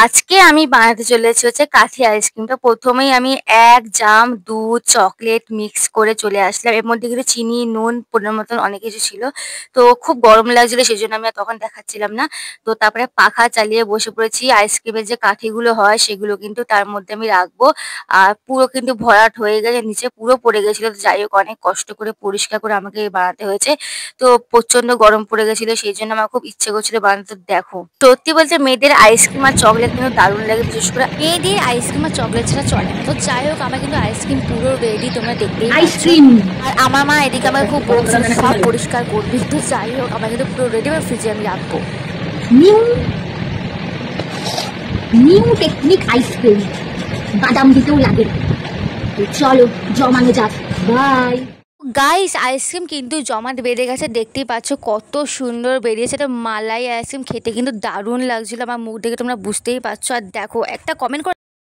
আজকে আমি বানাতে চলেছি হচ্ছে কাঠি আইসক্রিমটা। ১ম এই আমি ১ জাম দুধ, চকলেট মিক্স করে চলে আসলাম। এর মধ্যে কিন্তু চিনি, নুন, পরিমাণ মতন অনেক কিছু ছিল। তো খুব গরম লাগছিল সেজন্য আমি আর তখন দেখাচ্ছিলাম না। তো তারপরে পাখা চালিয়ে বসে পড়েছি। আইসক্রিমের যে কাঠিগুলো হয় সেগুলো কিন্তু তার মধ্যে আমি রাখবো। আর পুরো কিন্তু ভরাট হয়ে গেছে, নিচে পুরো পড়ে গেছিল। তো যাই হোক অনেক কষ্ট করে পরিষ্কার করে আমাকে বানাতে হয়েছে। তো প্রচন্ড গরম পড়ে গেছিল সেইজন্য আমার খুব ইচ্ছে করছিল বানাতে। দেখো, সত্যি বলতে মেয়েদের আইসক্রিম আর চকলেট কিন্তু দারুণ লাগে, বিশেষ করে মেয়েদের আইসক্রিম আর চকলেট ছাড়া চলে না। তো যাই হোক আমার কিন্তু আইসক্রিম পুরো রেডি, তোমরা দেখতেই আইসক্রিম। আর আমার মা এদিকে আমাকে খুব বলছে সব পরিষ্কার করবি। তো যাই হোক আমার কিন্তু পুরো রেডি, আমার ফ্রিজে আমি রাখবো। নিউ নিউ টেকনিক আইসক্রিম, বাদাম দিতেও লাগে। তো চলো জমানো যাক। বাই গাইস, আইসক্রিম কিন্তু জমাট বেড়ে গেছে, দেখতেই পাচ্ছ কত সুন্দর বেরিয়েছে। এটা মালাই আইসক্রিম, খেতে কিন্তু দারুণ লাগছিল, আমার মুখ দেখে তোমরা বুঝতেই পারছো। আর দেখো, একটা কমেন্ট করে